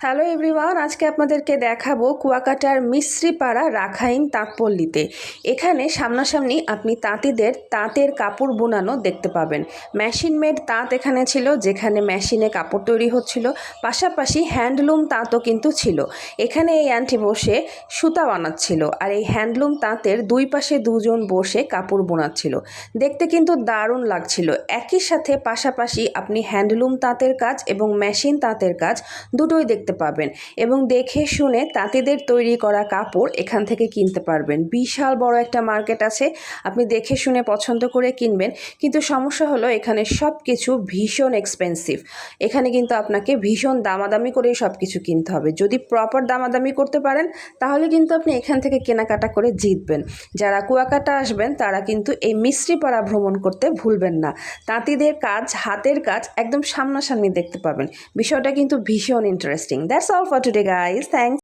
Hello everyone, আজকে আপনাদেরকে দেখাবো কুয়াকাটার মিস্ত্রিপাড়া রাখাইন তাঁতপল্লীতে। এখানে সামনাসামনি আপনি তাঁতিদের তাঁতের কাপড় বোনানো দেখতে পাবেন। মেশিন মেড তাঁত এখানে ছিল, যেখানে মেশিনে কাপড় তৈরি হচ্ছিল, পাশাপাশি হ্যান্ডলুম তাঁতও কিন্তু ছিল। এখানে এই আন্টি বসে সুতা বানাচ্ছিল, আর এই হ্যান্ডলুম তাঁতের দুই পাশে দুজন বসে কাপড় বোনাচ্ছিল। দেখতে কিন্তু দারুণ লাগছিল। একই সাথে পাশাপাশি আপনি হ্যান্ডলুম তাঁতের কাজ এবং মেশিন তাঁতের কাজ দুটোই দেখতে পাবেন, এবং দেখে শুনে তাঁতিদের তৈরি করা কাপড় এখান থেকে কিনতে পারবেন। বিশাল বড় একটা মার্কেট আছে, আপনি দেখে শুনে পছন্দ করে কিনবেন। কিন্তু সমস্যা হলো এখানে সব কিছু ভীষণ এক্সপেন্সিভ। এখানে কিন্তু আপনাকে ভীষণ দামাদামি করেই সব কিছু কিনতে হবে। যদি প্রপার দামাদামি করতে পারেন তাহলে কিন্তু আপনি এখান থেকে কেনাকাটা করে জিতবেন। যারা কুয়াকাটা আসবেন তারা কিন্তু এই মিস্ত্রিপাড়া ভ্রমণ করতে ভুলবেন না। তাঁতিদের কাজ, হাতের কাজ একদম সামনাসামনি দেখতে পাবেন। বিষয়টা কিন্তু ভীষণ interesting. That's all for today, guys. Thanks.